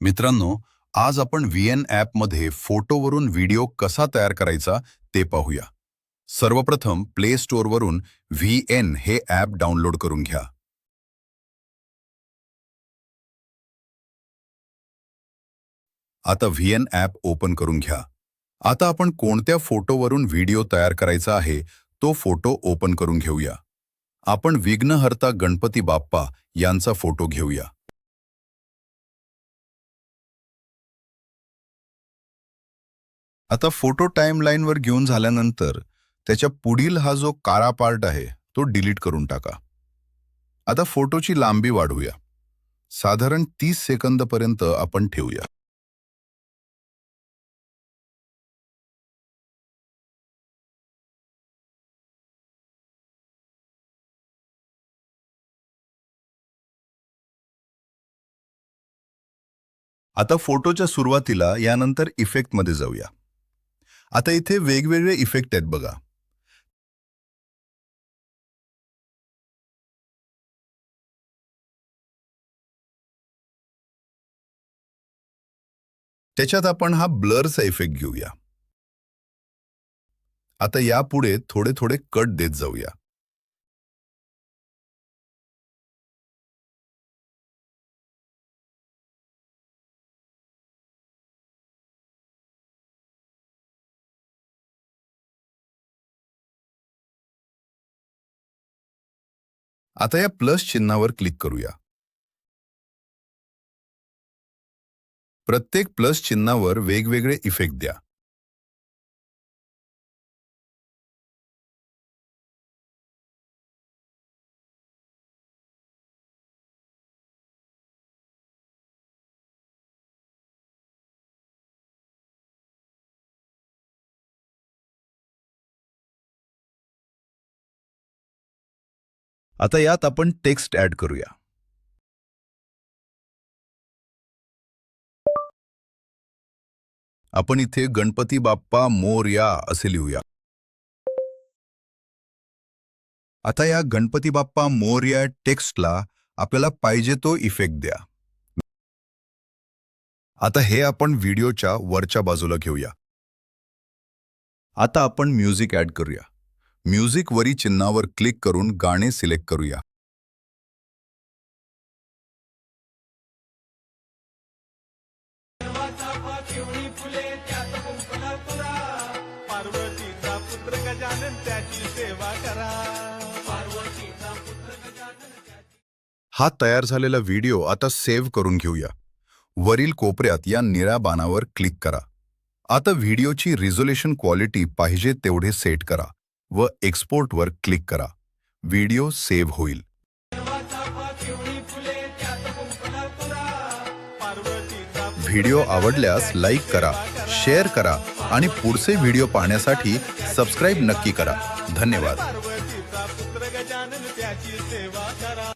मित्रांनो, आज आपण VN ॲपमध्ये फोटोवरून व्हिडिओ कसा तयार करायचा ते पाहूया. सर्वप्रथम प्ले स्टोअरवरून VN हे ॲप डाउनलोड करून घ्या. आता VN ॲप ओपन करून घ्या. आता आपण कोणत्या फोटोवरून व्हिडिओ तयार करायचा आहे तो फोटो ओपन करून घेऊया. आपण विघ्नहर्ता गणपती बाप्पा यांचा फोटो घेऊया. आता फोटो टाइमलाईनवर घेऊन झाल्यानंतर त्याच्या पुढील हा जो काळा पार्ट आहे तो डिलीट करून टाका. आता फोटोची लांबी वाढवूया. साधारण 30 सेकंदपर्यंत आपण ठेवूया. आता फोटोच्या सुरुवातीला यानंतर इफेक्टमध्ये जाऊया. आता इथे वेगवेगळे इफेक्ट आहेत बघा. त्याच्यात आपण हा ब्लरचा इफेक्ट घेऊया. आता यापुढे थोडे थोडे कट देत जाऊया. आता या प्लस चिन्हावर क्लिक करूया. प्रत्येक प्लस चिन्हावर वेगवेगळे इफेक्ट द्या. आता यात आपण टेक्स्ट ऍड करूया. आपण इथे गणपती बाप्पा मोरया असे लिहूया. आता या गणपती बाप्पा मोरया टेक्स्टला आपल्याला पाहिजे तो इफेक्ट द्या. आता हे आपण व्हिडिओच्या वरच्या बाजूला घेऊया. आता आपण म्युझिक ऍड करूया. म्युझिक वरी चिन्हावर क्लिक करून गाणे सिलेक्ट करूया. पार्वतीचा पुत्र गजानन त्याची सेवा करा. हा तयार झालेला व्हिडिओ आता सेव्ह करून घेऊया. वरील कोपऱ्यात या निळ्या बाणावर क्लिक करा. आता व्हिडिओची रिझोल्यूशन क्वालिटी पाहिजे तेवढे सेट करा व एक्सपोर्टवर क्लिक करा. व्हिडिओ सेव्ह होईल. व्हिडिओ आवडल्यास लाईक करा, शेअर करा आणि पुढचे व्हिडिओ पाहण्यासाठी सबस्क्राईब नक्की करा. धन्यवाद. पार्वतीचा पुत्र गजानन त्याची सेवा करा.